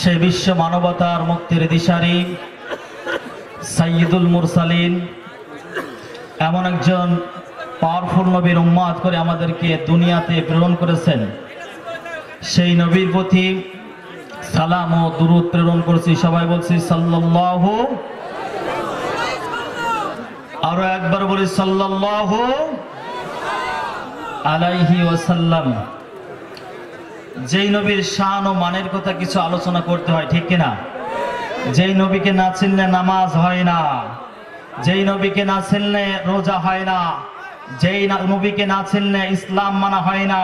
সেই বিশ্ব মানবতার মুক্তির দিশারি সাইয়্যিদুল মুরসালিন এমন একজন পাওয়ারফুল নবীর উম্মত করে আমাদেরকে দুনিয়াতে প্রেরণ করেছেন। সেই নবীর প্রতি সালাম ও দুরূদ প্রেরণ করছি। সবাই বলছি সাল্লাল্লাহু, আরো একবার বলি সাল্লাল্লাহু আলাইহি ওয়াসাল্লাম। যেই নবীর শান ও মানের কথা কিছু আলোচনা করতে হয়, ঠিক কিনা? যেই নবীকে না চিনলে নামাজ হয় না, যেই নবীকে না চিনলে রোজা হয় না, যেই নবীকে না চিনলে ইসলাম মানা হয় না,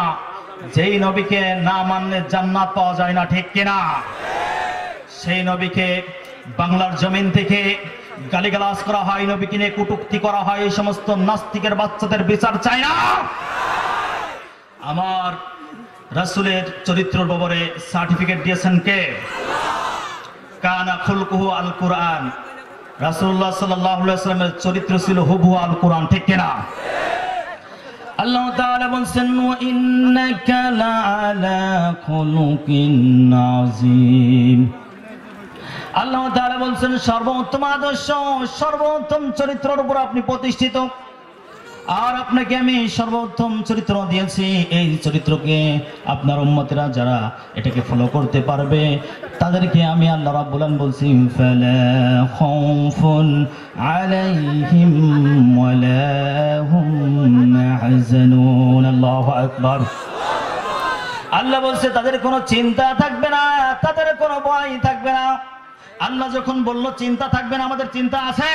যেই নবীকে না মানলে জান্নাত পাওয়া যায় না, ঠিক কিনা? সেই নবীকে বাংলার জমিন থেকে গালিগালাজ করা হয়, নবীকে নিয়ে কটূক্তি করা হয়, এই সমস্ত নাস্তিকের বাচ্চাদের বিচার চাই না। আমার রাসূলের চরিত্রের ব্যাপারে সার্টিফিকেট দিয়েছেন কে? কানা খুলকুহু আল কুরআন। রাসূলুল্লাহ সাল্লাল্লাহু আলাইহি ওয়াসাল্লামের চরিত্র ছিল হুবহু আল কুরআন, ঠিক কিনা? আল্লাহ তাআলা বলেন ওয়া ইন্নাকা লাআলা খুলুকিন আযীম। আল্লাহ তাআলা বলেন সর্বোত্তম আদর্শ, সর্বোত্তম চরিত্রের উপর আপনি প্রতিষ্ঠিত, আর আপনাকে আমি সর্বোত্তম চরিত্র দিয়েছি। এই চরিত্রকে আপনার উম্মতেরা যারা এটাকে ফলো করতে পারবে তাদেরকে আমি আল্লাহ রাব্বুল আলামিন বলছি ফালা খাউফুন আলাইহিম ওয়ালা হুম ইয়াহজানুন। আল্লাহু আকবার। আল্লাহ বলছে তাদের কোনো চিন্তা থাকবে না, তাদের কোনো ভয় থাকবে না। আল্লাহ যখন বলল চিন্তা থাকবে না, আমাদের চিন্তা আছে?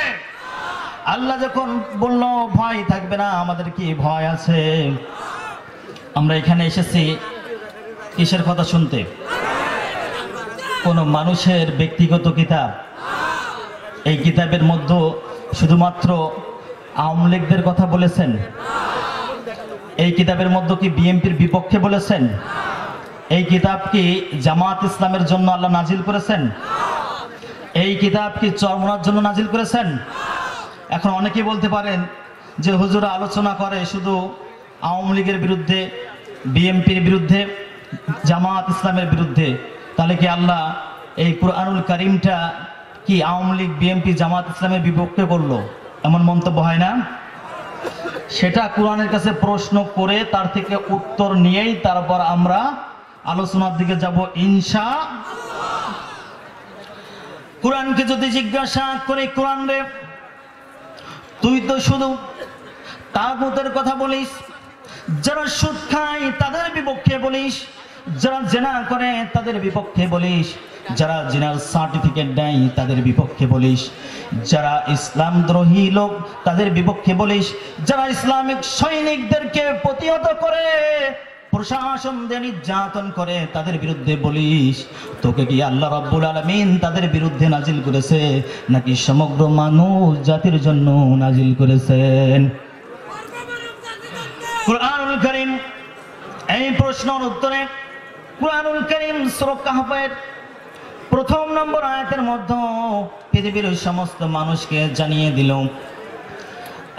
আল্লাহ যখন বলল ভয় থাকবে না, আমাদের কি ভয় আছে? আমরা এখানে এসেছি কিসের কথা শুনতে? কোন মানুষের ব্যক্তিগত কিতাব। এই কিতাবের মধ্যে শুধুমাত্র আওয়ামী লীগদের কথা বলেছেন? এই কিতাবের মধ্যে কি বিএনপির বিপক্ষে বলেছেন? এই কিতাব কি জামাত ইসলামের জন্য আল্লাহ নাজিল করেছেন? এই কিতাব কি চরমনার জন্য নাজিল করেছেন? এখন অনেকেই বলতে পারেন যে হুজুর আলোচনা করে শুধু আওয়ামী লীগের বিরুদ্ধে, বিএনপির বিরুদ্ধে, জামাত ইসলামের বিরুদ্ধে, তাহলে কি আল্লাহ এই কুরআনুল কারীমটা কি আওয়ামী লীগ, বিএনপি, জামাত ইসলামের বিপক্ষে করলো? এমন মন্তব্য হয় না? সেটা কোরআনের কাছে প্রশ্ন করে তার থেকে উত্তর নিয়েই তারপর আমরা আলোচনার দিকে যাব ইনশাআল্লাহ। কোরআনকে যদি জিজ্ঞাসা করে, কোরআন রে তুই তো শুধু তাগুতের কথা বলিস, যারা সুদ খায় তাদের বিপক্ষে বলিস, যারা জিনা করে তাদের বিপক্ষে বলিস, যারা জিনার সার্টিফিকেট দেয় তাদের বিপক্ষে বলিস, যারা ইসলাম দ্রোহী লোক তাদের বিপক্ষে বলিস, যারা ইসলামিক সৈনিকদেরকে প্রতিহত করে, প্রশাসন দিয়ে নির্যাতন করে তাদের বিরুদ্ধে বলিস। তোকে কি আল্লাহ রাব্বুল আলামিন তাদের বিরুদ্ধে নাজিল করেছে নাকি সমগ্র মানব জাতির জন্য নাজিল করেছেন? কুরআনুল কারীম এই প্রশ্নের উত্তরে কুরআনুল কারীম সূরা কাহফের প্রথম নম্বর আয়াতের মধ্যে পৃথিবীর সমস্ত মানুষকে জানিয়ে দিল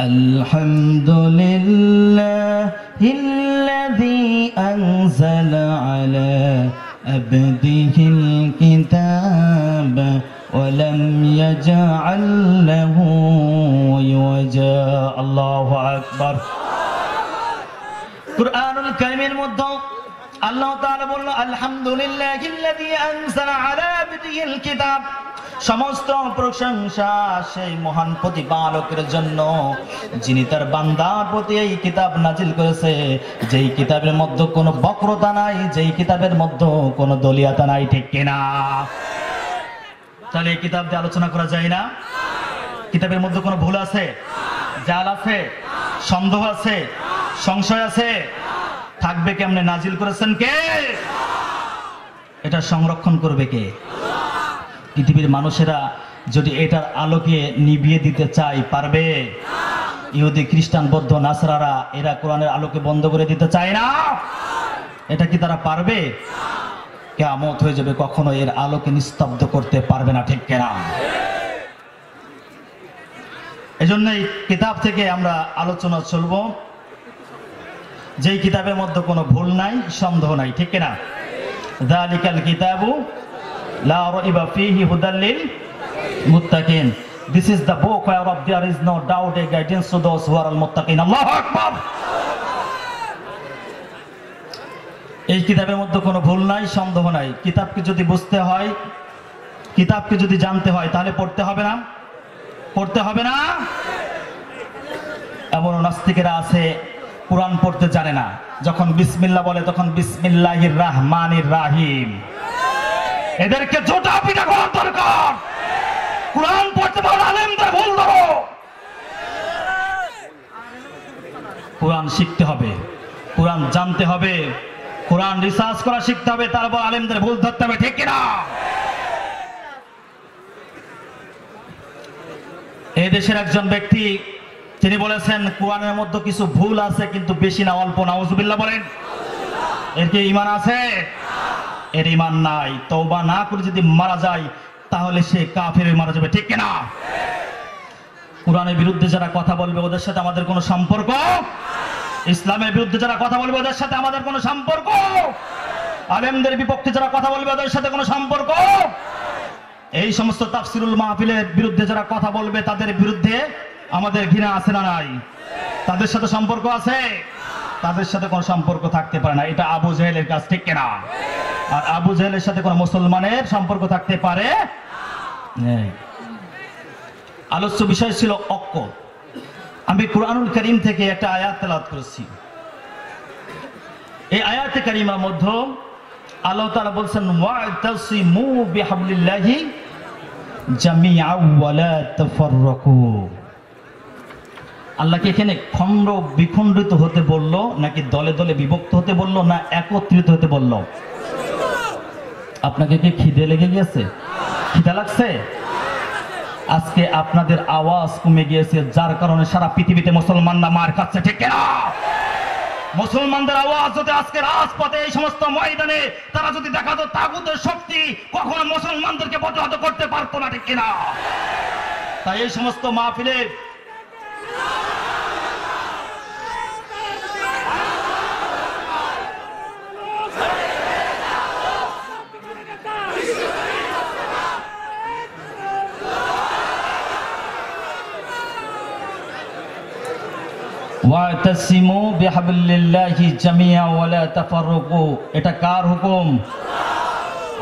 আলহামদুলিল্লাহিল্লাযী আনজালা আলা আবদিহিল কিতাব ওয়া লাম ইয়াজআল লাহু ইওয়াজা। আল্লাহু আকবার। কুরআনুল কারীমের মধ্যে আল্লাহ তাআলা বলল আলহামদুলিল্লাহিল্লাযী আনজালা আলা আবদিহিল কিতাব। সমস্ত প্রশংসা সেই মহান প্রতিপালকের জন্য যিনি তার বান্দার প্রতি এই কিতাব নাজিল করেছে, যেই কিতাবের মধ্যে কোনো বক্রতা নাই, যেই কিতাবের মধ্যে কোনো দলিয়াতা নাই, ঠিক কিনা? তাহলে এই কিতাব দিয়ে আলোচনা করা যায় না? কিতাবের মধ্যে কোনো ভুল আছে, জাল আছে, সন্দেহ আছে, সংশয় আছে? থাকবে কেমনে? নাজিল করেছেন কে? এটা সংরক্ষণ করবে কে? পৃথিবীর মানুষেরা যদি এটার আলোকে নিভিয়ে দিতে চায় পারবে? ইহুদি, খ্রিস্টান, বৌদ্ধ, নাসরারা এরা কোরআনের আলোকে বন্ধ করে দিতে চায় না। এটা কি তারা পারবে? কিয়ামত হয়ে যাবে, কখনো এর আলোকে নিস্তব্ধ করতে পারবে না, ঠিক কিনা? এজন্যই কিতাব থেকে আমরা আলোচনা চলব, যেই কিতাবের মধ্যে কোনো ভুল নাই, সন্দেহ নাই, ঠিক কিনা? যালিকাল কিতাবু লা রাইবা ফীহি হুদাল লিল মুত্তাকিন। This is the book whereof there is no doubt, a guidance to those who are al-muttaqin. Allahu Akbar। এই কিতাবের মধ্যে কোনো ভুল নাই, সন্দেহ নাই। কিতাবকে যদি বুঝতে হয়, কিতাবকে যদি জানতে হয়, তাহলে পড়তে হবে না? পড়তে হবে না? এমন নাস্তিকেরা আছে কোরআন পড়তে জানে না, যখন বিসমিল্লাহ বলে তখন বিসমিল্লাহির রহমানির রাহিম। এদেরকে জোটা পিটা করার দরকার। কোরআন পড়তে পারো, আলেমদের ভুল ধরো। কোরআন শিখতে হবে, কোরআন জানতে হবে, কোরআন রিসার্চ করা শিখতে হবে, তারপর আলেমদের ভুল ধরতে হবে, ঠিক কিনা? এই দেশের একজন ব্যক্তি তিনি বলেছেন কোরআনের মধ্যে কিছু ভুল আছে, কিন্তু বেশি না, অল্প। নাউজুবিল্লাহ বলেন। এর কি ঈমান আছে? এর ঈমান নাই। তওবা না করে যদি মারা যায় তাহলে সে কাফের হয়ে মারা যাবে, ঠিক কিনা? কোরআনের বিরুদ্ধে যারা কথা বলবে ওদের সাথে আমাদের কোনো সম্পর্ক? ইসলামের বিরুদ্ধে যারা কথা বলবে ওদের সাথে আমাদের কোনো সম্পর্ক? আলেমদের বিপক্ষে যারা কথা বলবে ওদের সাথে কোনো সম্পর্ক? এই সমস্ত তাফসিরুল মাহফিলের বিরুদ্ধে যারা কথা বলবে তাদের বিরুদ্ধে আমাদের ঘৃণা আছে না নাই? তাদের সাথে সম্পর্ক আছে? তাদের সাথে কোনো সম্পর্ক থাকতে পারে না। এটা আবু জেহেলের কাজ, ঠিক কিনা? আর আবু জেহেলের সাথে কোনো মুসলমানের সম্পর্ক থাকতে পারে না। আলোচ্য বিষয় ছিল অক্ষ। আমি কুরআনুল কারীম থেকে একটা আয়াত তেলাওয়াত করেছি। এই আয়াতে কারিমার মধ্যে আল্লাহ তাআলা বলছেন ওয়া'তাসিমু বিহাবলিল্লাহি জামিআন ওয়া লা তাফাররাকু। আল্লাহকে এখানে খণ্ড বিখণ্ডিত হতে বলল, নাকি দলে দলে বিভক্ত হতে বলল, না একত্রিত হতে বলল? আপনাকে কি খিদে লেগে গেছে? খিদা লাগছে? আজকে আপনাদের আওয়াজ কমে গিয়েছে, যার কারণে সারা পৃথিবীতে মুসলমানরা মার খাচ্ছে, ঠিক কিনা? মুসলমানদের আওয়াজ যদি আজকে রাজপথে এই সমস্ত ময়দানে তারা যদি দেখাতো তাগুতের শক্তি, কখনো মুসলমানদেরকে প্রতিহত করতে পারতো না, ঠিক কিনা? তাই এই সমস্ত মাহফিলে ওয়া'তাসিমু বিহাবলিল্লাহি জামিআন ওয়া লা তাফাররাকু। এটা কার হুকুম?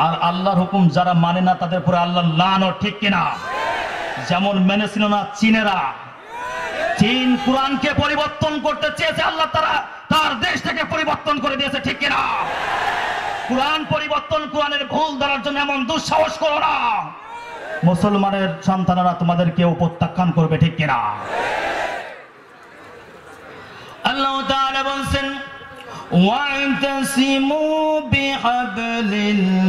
আর আল্লাহর হুকুম যারা মানে না তাদের উপরে আল্লাহর লানত, ঠিক কিনা? যেমন মেনেছিল না চীনেরা। চীন কুরআনকে পরিবর্তন করতে চেয়েছে, আল্লাহ তারা তার দেশটাকে পরিবর্তন করে দিয়েছে, ঠিক কিনা? কুরআন পরিবর্তন, কুরআনের ভুল ধরার জন্য এমন দুঃসাহস করো না। মুসলমানের সন্তানেরা তোমাদেরকে প্রত্যাখ্যান করবে, ঠিক কিনা? আল্লাহ তাআলা বলেন ওয়া'তাসিমু বিহাবলিল্লাহি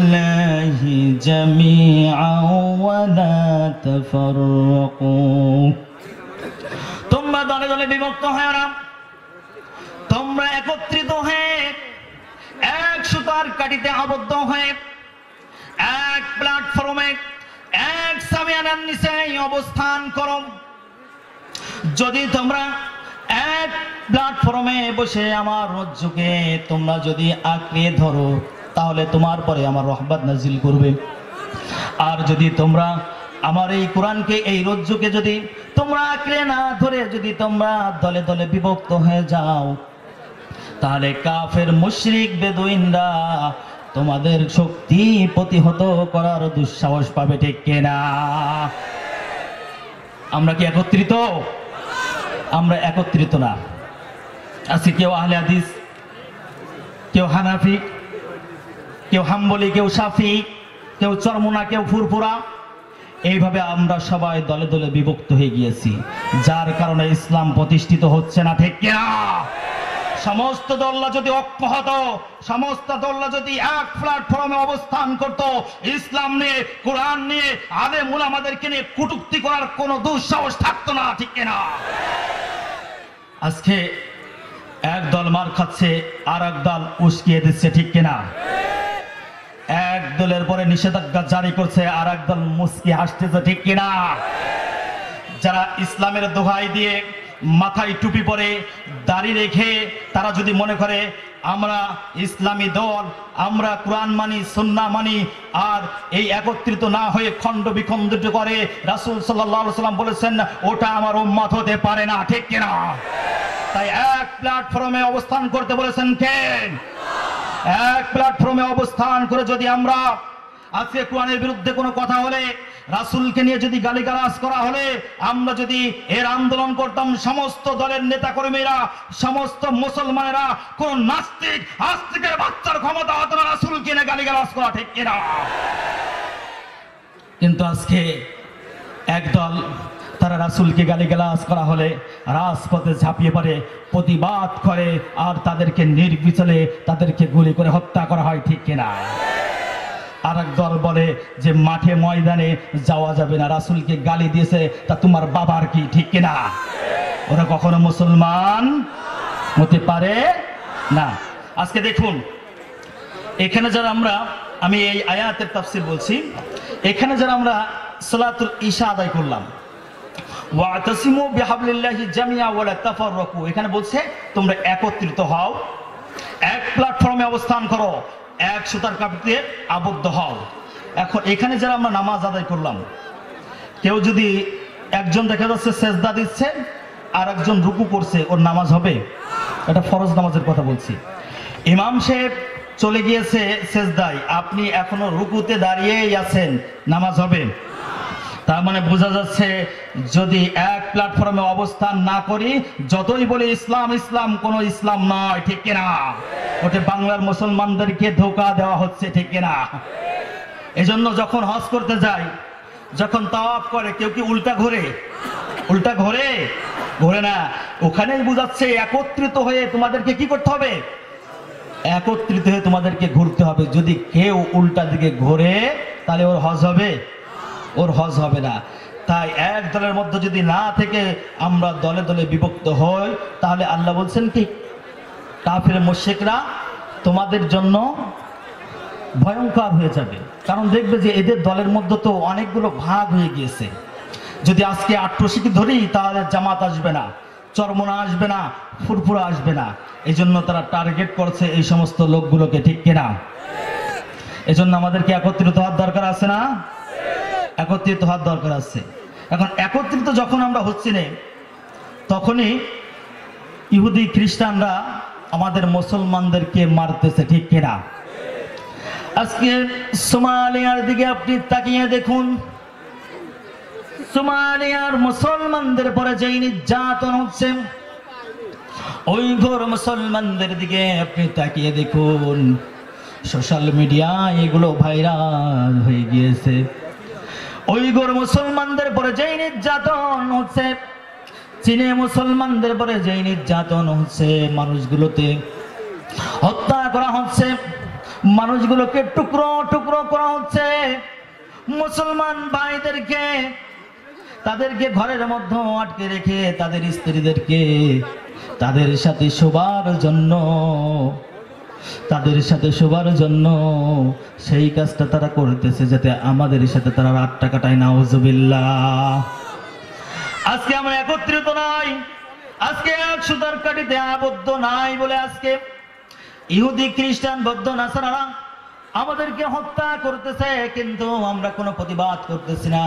জামিআন ওয়া লা তাফাররাকু। তোমরা দলে দলে বিভক্ত হয় না, তোমরা একত্রিত হয়ে এক সুতার কাঠিতে আবদ্ধ হয়ে এক প্ল্যাটফর্মে এক সামিয়ানার নিচে অবস্থান করো। যদি তোমরা এক প্ল্যাটফর্মে বসে আমার রজ্জুকে তোমরা যদি আঁকড়ে ধরো তাহলে তোমার পরে আমার রহমত নাজিল করবে। আর যদি তোমরা আমার এই কোরআনকে, এই রজ্জুকে যদি তোমরা আঁকড়ে না ধরে যদি তোমরা দলে দলে বিভক্ত হয়ে যাও তাহলে কাফের মুশরিক বেদুইনরা তোমাদের শক্তি প্রতিহত করার দুঃসাহস পাবে, ঠিক কিনা? আমরা কি একত্রিত? আমরা একত্রিত না। আজকে কেউ আহলে হাদিস, কেউ হানাফি, কেউ হাম্বলি, কেউ শাফি, কেউ চরমুনা, কেউ ফুরফুরা, এইভাবে আমরা সবাই দলে দলে বিভক্ত হয়ে গিয়েছি, যার কারণে ইসলাম প্রতিষ্ঠিত হচ্ছে না, ঠিক কিনা? সমস্ত দল্লা যদি ঐক্য হতো, সমস্ত দল্লা যদি এক প্ল্যাটফর্মে অবস্থান করত, ইসলাম নিয়ে, কোরআন নিয়ে, আলেম উলামাদেরকে নিয়ে কটূক্তি করার কোনো দুঃসাহস থাকতো না, ঠিক কিনা? আজকে এক দল মার খাচ্ছে, আর এক দল উস্কিয়ে দিচ্ছে, ঠিক কিনা? এক দলের পরে নিষেধাজ্ঞা জারি করছে, আর এক দল মুস্কি হাসতেছে, ঠিক কিনা? যারা ইসলামের দোহাই দিয়ে মাথায় টুপি পরে দাড়ি রেখে তারা যদি মনে করে আমরা ইসলামী দল, আমরা কোরআন মানি, সুন্নাহ মানি, আর এই একত্রিত না হয়ে খণ্ড বিখণ্ডিত করে, রাসূল সাল্লাল্লাহু আলাইহি সাল্লাম বলেছেন ওটা আমার উম্মত হতে পারে না, ঠিক কিনা? তাই এক প্ল্যাটফর্মে অবস্থান করতে বলেছেন কে? এক প্ল্যাটফর্মে অবস্থান করে যদি আমরা আজকে কোরআনের বিরুদ্ধে কোনো কথা হলে, রাসূলকে নিয়ে যদি গালিগালাজ করা হলে, আমরা যদি এর আন্দোলন করতাম, সমস্ত দলের নেতা কর্মীরা, সমস্ত মুসলমানেরা, কোন নাস্তিক আস্তিকের বাচ্চার ক্ষমতা হতো না রাসূলকে নিয়ে গালিগালাজ করা, ঠিক কিনা? কিন্তু আজকে একদল তারা রাসূলকে গালিগালাজ করা হলে রাজপথে ঝাঁপিয়ে পড়ে, প্রতিবাদ করে, আর তাদেরকে নির্বিচারে তাদেরকে গুলি করে হত্যা করা হয়, ঠিক কিনা? আর এক দল বলে যে মাঠে ময়দানে যাওয়া যাবে না, রাসূলকে গালি দিয়েছে তা তোমার বাবার কি, ঠিক কিনা? ওরা কখনো মুসলমান হতে পারে না। আজকে দেখুন এখানে যারা আমি এই আয়াতের তাফসীর বলছি, এখানে যারা আমরা সালাতুল ইশা আদায় করলাম, ওয়াতাসিমু বিহাবলিল্লাহি জামিআ ওয়ালা তাফাররাকু, এখানে বলছে তোমরা একত্রিত হও, এক প্ল্যাটফর্মে অবস্থান করো, এক সুতার কাঠিতে আবদ্ধ হও। এখন এখানে যারা আমরা নামাজ আদায় করলাম, কেউ যদি একজন দেখা যাচ্ছে সেজদা দিচ্ছে আর একজন রুকু করছে, ওর নামাজ হবে? এটা ফরজ নামাজের কথা বলছি। ইমাম সাহেব চলে গিয়েছে সেজদায়, আপনি এখনো রুকুতে দাঁড়িয়েই আছেন, নামাজ হবে? তার মানে বোঝা যাচ্ছে যদি এক প্ল্যাটফর্মে অবস্থান না করি, যতই বলে ইসলাম ইসলাম, কোন ইসলাম নয়, ঠিক কিনা? ওটা বাংলার মুসলমানদেরকে ধোঁকা দেওয়া হচ্ছে, ঠিক কিনা? এজন্য যখন হজ করতে যায়, যখন তাওয়াফ করে, কেউ কি উল্টা ঘোরে? উল্টা ঘোরে না। ওখানেই বোঝাচ্ছে একত্রিত হয়ে তোমাদেরকে কি করতে হবে? একত্রিত হয়ে তোমাদেরকে ঘুরতে হবে। যদি কেউ উল্টা দিকে ঘোরে তাহলে ওর হজ হবে? ওর হজ হবে না। তাই এক দলের মধ্যে যদি না থেকে আমরা দলে দলে বিভক্ত হই, তাহলে আল্লাহ বলছেন কি, কাফির মুশরিকরা তোমাদের জন্য ভয়ঙ্কর হয়ে যাবে। কারণ দেখবে যে এদের দলের মধ্যে তো অনেকগুলো ভাগ হয়ে গিয়েছে। যদি আজকে আট্রসিকে ধরি তাহলে জামাত আসবে না, চরমনা আসবে না, ফুরফুরা আসবে না। এই জন্য তারা টার্গেট করছে এই সমস্ত লোকগুলোকে, ঠিক কিনা? এজন্য আমাদেরকে একত্রিত হওয়ার দরকার আছে না? একত্রিত হওয়ার দরকার আছে। এখন একত্রিত যখন আমরা হচ্ছি না, তখনই ইহুদি খ্রিস্টানরা আমাদের মুসলমানদেরকে মারতেছে, ঠিক কিনা? আজকে সোমালিয়ার দিকে আপনি তাকিয়ে দেখুন, সোমালিয়ার মুসলমানদের পরে যেই নির্যাতন হচ্ছে, উইঘুর মুসলমানদের দিকে আপনি তাকিয়ে দেখুন, সোশ্যাল মিডিয়া এগুলো ভাইরাল হয়ে গিয়েছে। উইঘুর মুসলমানদের পরে যেই নির্যাতন হচ্ছে, চীনে মুসলমানদের পরে যেই নির্যাতন হচ্ছে, মানুষগুলোতে হত্যা করা হচ্ছে, মানুষগুলোকে টুকরো টুকরো করা হচ্ছে, মুসলমান ভাইদেরকে তাদেরকে ঘরের মধ্যে আটকে রেখে তাদের স্ত্রীদেরকে তাদের সাথে শোবার জন্য সেই কাজটা তারা করতেছে, যাতে আমাদের সাথে তারা রাতটা কাটায়। নাউজুবিল্লাহ। আজকে আমরা একত্রিত নাই, আজকে এক সুতার কাঠিতে আবদ্ধ নাই বলে আজকে ইহুদি খ্রিস্টান বৌদ্ধ নাসারারা আমাদেরকে হত্যা করতেছে, কিন্তু আমরা কোনো প্রতিবাদ করতেছি না।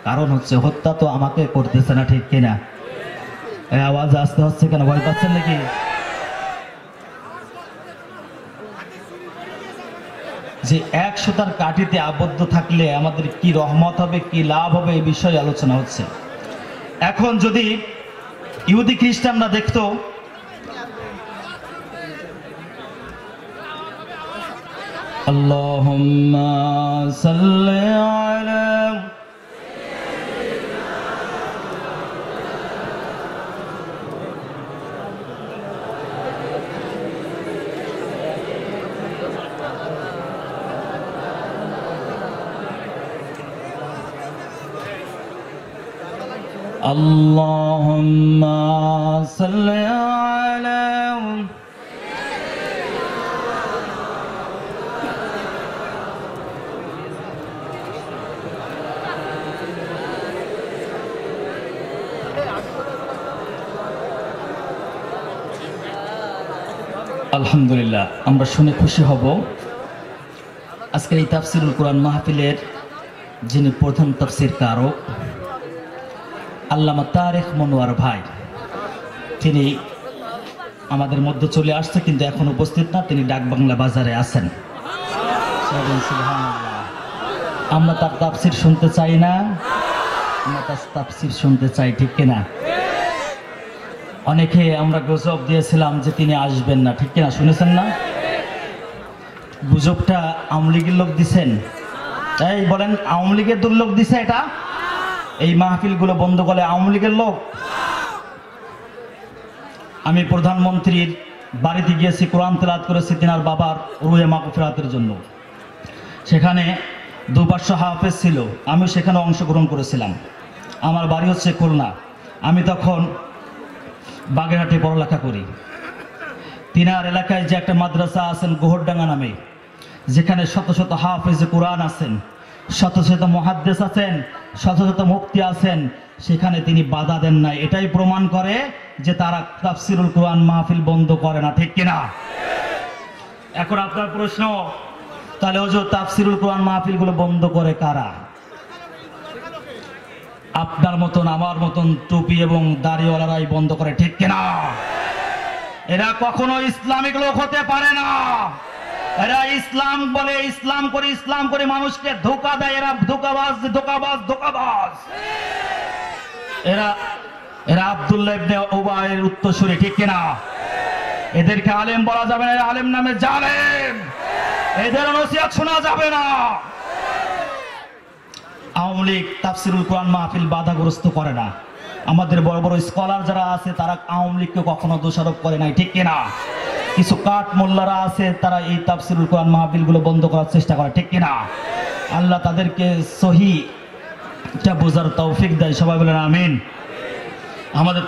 কারণ হচ্ছে হত্যা তো আমাকে করতেছে না, ঠিক কিনা? আওয়াজ আসতে হচ্ছে কেন? ভয় পাচ্ছেন নাকি? যে এক সুতার কাঠিতে আবদ্ধ থাকলে আমাদের কি রহমত হবে, কি লাভ হবে, এই বিষয়ে আলোচনা হচ্ছে। এখন যদি ইহুদি খ্রিস্টানরা দেখতো আল্লাহুম্মা সাল্লি আলা Allahumma salli ala আলহামদুলিল্লাহ, আমরা শুনে খুশি হব। আজকের এই তাফসিরুল কোরআন মাহফিলের যিনি প্রধান তাফসির কারক আল্লামা তারেক মনোয়ার ভাই, তিনি আমাদের মধ্যে চলে আসছে, কিন্তু এখন উপস্থিত না, তিনি ডাকবাংলা বাজারে আছেন। আমরা তার তাফসির শুনতে চাই না, আমরা তার তাফসির শুনতে চাই, ঠিক কিনা? অনেকে আমরা গুজব দিয়েছিলাম যে তিনি আসবেন না, ঠিক কিনা? শুনেছেন না? গুজবটা আওয়ামী লীগের লোক দিছেন। এই বলেন, আওয়ামী লীগের দুর্লোক দিছে এটা? এই মাহফিলগুলো বন্ধ করে আওয়ামী লীগের লোক? আমি প্রধানমন্ত্রীর বাড়িতে গিয়েছি, কোরআন তেলাওয়াত করেছি তিনার বাবার রুহে মাগফিরাতের জন্য। সেখানে দুপার্শ্ব হাফেজ ছিল, আমি সেখানে অংশগ্রহণ করেছিলাম। আমার বাড়ি হচ্ছে খুলনা, আমি তখন বাগেরহাটে পড়ালেখা করি। তিনার এলাকায় যে একটা মাদ্রাসা আছেন গোহরডাঙ্গা নামে, যেখানে শত শত হাফেজ কোরআন আছেন, শত শত মুহাদ্দিস আছেন, শত শত মুফতি আছেন, সেখানে তিনি বাধা দেন নাই। এটাই প্রমাণ করে যে তারা তাফসিরুল কোরআন মাহফিল বন্ধ করে না, ঠিক কিনা? এখন আপনার প্রশ্ন, তাহলে হুজুর তাফসিরুল কোরআন মাহফিলগুলো বন্ধ করে কারা? আপনার মতন আমার মতন টুপি এবং দাড়িওয়ালারাই বন্ধ করে, ঠিক কিনা? এরা কখনো ইসলামিক লোক হতে পারে না। এরা ইসলাম বলে, ইসলাম করে মানুষকে ধোঁকা দেয়। এরা ধোঁকাবাজ। এরা আব্দুল্লাহ ইবনে উবাইয়ের উত্তরসূরি, ঠিক কিনা? এদেরকে আলেম বলা যাবে না, এরা আলেম নামে জালেম। এদের নসিহত শোনা যাবে না। আওয়ামী লীগ তাফসিরুল কোরআন মাহফিল বাধাগ্রস্ত করে না। আমাদের বড় বড় স্কলার যারা আছে তারা আওয়ামী লীগকে কখনো দোষারোপ করে নাই, ঠিক কিনা? কিছু কাঠ মোল্লারা আছে, তারা এই তাফসিরুল কোরআন মাহফিলগুলো বন্ধ করার চেষ্টা করে, ঠিক কিনা? আল্লাহ তাদেরকে সহিটা বোঝার তৌফিক দেয়। সবাই বলেন আমিন। আমাদের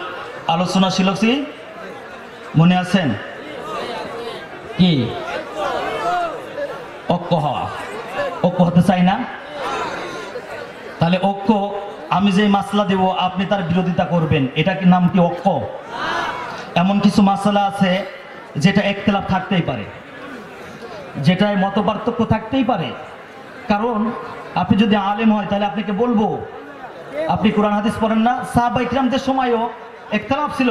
আলোচনা ছিল কি মনে আছেন? কি ঐক্য হওয়া, ঐক্য হতে চাই না? তাহলে ঐক্য, আমি যে মাসলা দেব আপনি তার বিরোধিতা করবেন, এটা কি নাম কি ঐক্য? এমন কিছু মাসলা আছে যেটা ইখতিলাফ থাকতেই পারে, যেটায় মতপার্থক্য থাকতেই পারে। কারণ আপনি যদি আলেম হয় তাহলে আপনাকে বলবো, আপনি কোরআন হাদিস পড়েন না? সাহাবা ইকরামদের সময়ও ইখতিলাফ ছিল।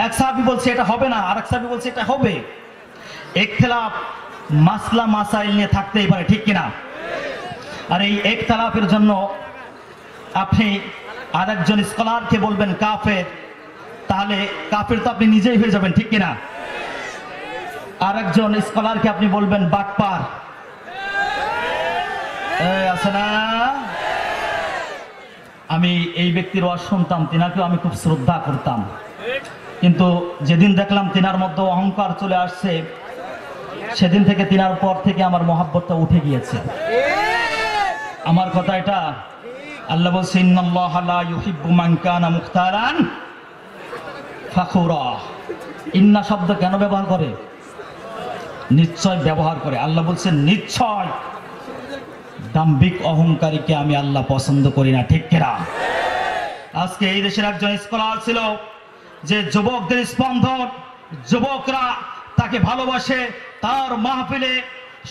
এক সাহাবী বলছে এটা হবে না, আরেক সাহাবী বলছে এটা হবে। ইখতিলাফ মাসলা মাসাইল নিয়ে থাকতেই পারে, ঠিক কিনা? আর এই ইখতিলাফের জন্য আপনি আরেকজন স্কলারকে বলবেন কাফের, তাহলে কাফের তো আপনি নিজেই হয়ে যাবেন, ঠিক কিনা? আরেকজন স্কলারকে আপনি বলবেন বাটপার, আছে না? আমি এই ব্যক্তির ওয়াজ শুনতাম, তিনাকেও আমি খুব শ্রদ্ধা করতাম, কিন্তু যেদিন দেখলাম তিনার মধ্যে অহংকার চলে আসছে, সেদিন থেকে তিনার পর থেকে আমার মহাব্বতটা উঠে গিয়েছে। আমার কথা এটা, আল্লাহ বলছে ইন্নাল্লাহা লা ইউহিব্বু মান কানা মুখতারান ফাখুরা। ইন্না শব্দ কেন ব্যবহার করে? নিশ্চয় ব্যবহার করে। আল্লাহ বলছেন নিশ্চয় দাম্ভিক অহংকারীকে আমি আল্লাহ পছন্দ করি না, ঠিক কিনা? আজকে এই দেশের একজন স্কলার ছিল, যে যুবকদের স্পন্দন, যুবকরা তাকে ভালোবাসে, তার মাহফিলে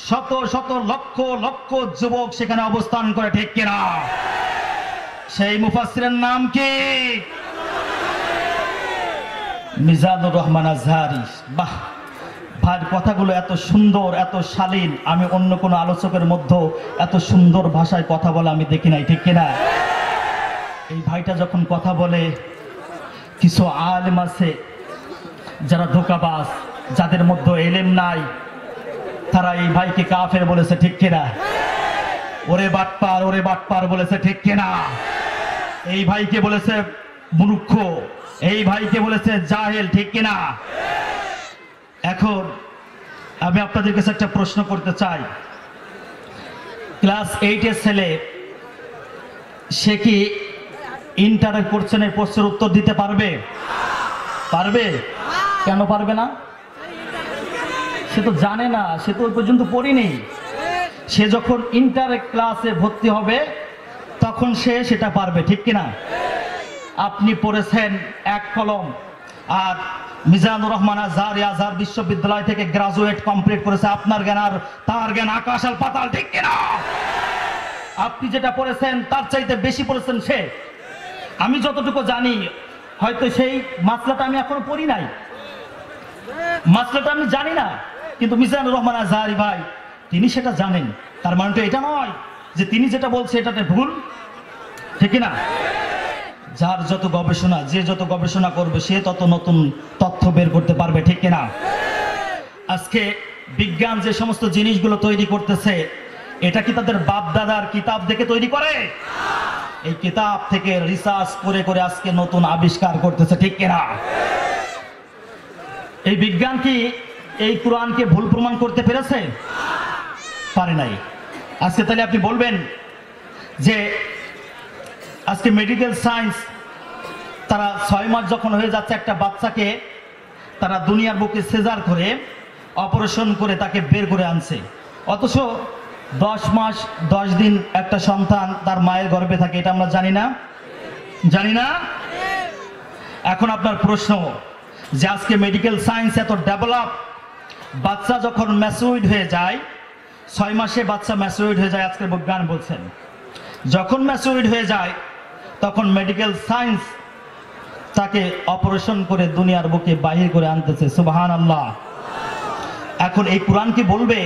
শত শত লক্ষ লক্ষ যুবক সেখানে অবস্থান করে, ঠিক কিনা? সেই মুফাসসিরের নাম কি? মিজানুর রহমান আজহারি। বাহ, ভাইয়ের কথাগুলো এত সুন্দর, এত শালীন, আমি অন্য কোনো আলোচকের মধ্যে এত সুন্দর ভাষায় কথা বলে আমি দেখি নাই, ঠিক কিনা? এই ভাইটা যখন কথা বলে, কিছু আলেম আছে যারা ধোঁকাবাজ, যাদের মধ্যে ইলম নাই, তারা এই ভাইকে কাফের বলেছে, ঠিক কিনা? ওরে বাটপার বলেছে, ঠিক কিনা? এই ভাইকে বলেছে মূর্খ, এই ভাইকে বলেছে জাহেল, ঠিক কিনা? এখন আমি আপনাদের কাছে একটা প্রশ্ন করতে চাই। ক্লাস 8 এর ছেলে, সে কি ইন্টারের কোশ্চেনের প্রশ্নের উত্তর দিতে পারবে? পারবে? কেন পারবে না? সে তো জানে না, সে তো ওই পর্যন্ত পড়েনি। সে যখন ইন্টার ক্লাসে ভর্তি হবে তখন সে সেটা পারবে, ঠিক কিনা? আপনি পড়েছেন এক কলম, আর মিজানুর রহমান আজহারি আজহার বিশ্ববিদ্যালয় থেকে গ্রাজুয়েট কমপ্লিট করেছে। আপনার জ্ঞান আর তার জ্ঞান আকাশ আর পাতাল, ঠিক কিনা? আপনি যেটা পড়েছেন তার চাইতে বেশি পড়েছেন সে। আমি যতটুকু জানি, হয়তো সেই মাসলাটা আমি এখনো পড়ি নাই, মাসলাটা আমি জানি না, কিন্তু মিজানুর রহমান আজহারি ভাই তিনি সেটা জানেন। তার মানে তো এটা নয় যে তিনি যেটা বলছে এটাতে ভুল, ঠিক না? যার যত গবেষণা, যে যত গবেষণা করবে সে তত নতুন তথ্য বের করতে পারবে, ঠিক কিনা? আজকে বিজ্ঞান যে সমস্ত জিনিসগুলো তৈরি করতেছে, এটা কি তাদের বাপ দাদার কিতাব দেখে তৈরি করে? এই কিতাব থেকে রিসার্চ করে করে আজকে নতুন আবিষ্কার করতেছে, ঠিক কিনা? এই বিজ্ঞান কি এই কোরআনকে ভুল প্রমাণ করতে পেরেছে? পারে নাই। আজকে তাহলে আপনি বলবেন যে আজকে মেডিকেল সায়েন্স তারা 6 মাস যখন হয়ে যাচ্ছে একটা বাচ্চাকে তারা দুনিয়ার বুকে সিজার করে অপারেশন করে তাকে বের করে আনছে, অথচ 10 মাস 10 দিন একটা সন্তান তার মায়ের গর্ভে থাকে, এটা আমরা জানি না? জানি না? এখন আপনার প্রশ্ন যে আজকে মেডিকেল সায়েন্স এত ডেভেলপ, বাচ্চা যখন ম্যাচুরিড হয়ে যায়, 6 মাসে বাচ্চা ম্যাচুরিড হয়ে যায়, আজকে বিজ্ঞান বলছেন যখন ম্যাচুরিড হয়ে যায় তখন মেডিকেল সায়েন্স তাকে অপারেশন করে দুনিয়ার বুকে বাহির করে আনতেছে। সুবহানাল্লাহ। এখন এই কোরআন কি বলবে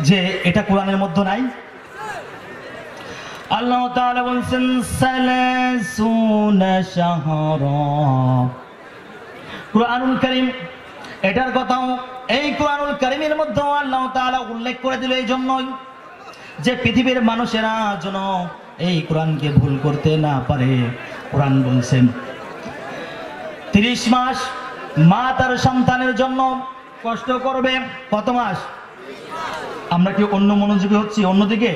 যে এটা কোরআনের মধ্যে নাই? আল্লাহ তাআলা বলেন সালাসুনা শাহরা, কুরআনুল কারীম এটার কথাও এই কুরআনুল কারীমের মধ্যে আল্লাহ তাআলা উল্লেখ করে দিল এই জন্যই যে পৃথিবীর মানুষেরা যেন এই কোরআনকে ভুল করতে না পারে। কোরআন বলছেন 30 মাস মা তার সন্তানের জন্য কষ্ট করবে। কত মাস? আমরা কি অন্য মনোযোগী হচ্ছি? অন্যদিকে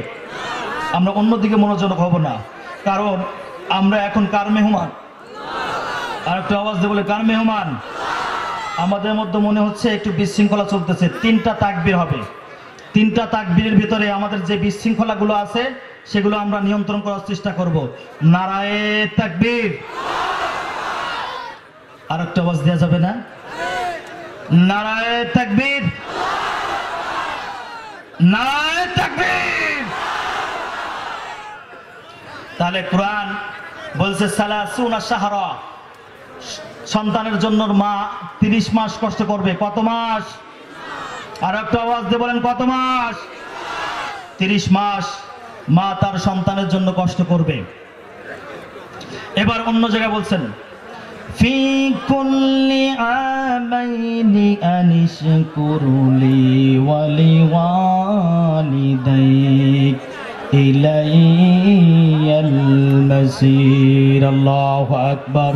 আমরা অন্যদিকে মনোযোগ হব না, কারণ আমরা এখন কার মেহমান? আর একটু আওয়াজ দিয়ে বলে কার মেহমান? আমাদের মধ্যে মনে হচ্ছে একটু বিশৃঙ্খলা চলতেছে। 3টা তাকবীর হবে, 3টা তাকবীরের ভিতরে আমাদের যে বিশৃঙ্খলাগুলো আছে সেগুলো আমরা নিয়ন্ত্রণ করার চেষ্টা করব। নারায়ে তাকবীর। আর একটা আওয়াজ দেওয়া যাবে না? নারায়ে তাকবীর, নারায়ে তাকবীর। তাহলে কোরআন বলছে সালাসুনা শাহরা, সন্তানের জন্য মা 30 মাস কষ্ট করবে। কত মাস? আর একটা আওয়াজ দিয়ে বলেন কত মাস? 30 মাস মা তার সন্তানের জন্য কষ্ট করবে। এবার অন্য জায়গায় বলছেন ফি কুল্লি আমাইনি আনিশকুরুলি ওয়ালি ওয়ালিদাইক ইলাইয়াল মাসির। আল্লাহু আকবার।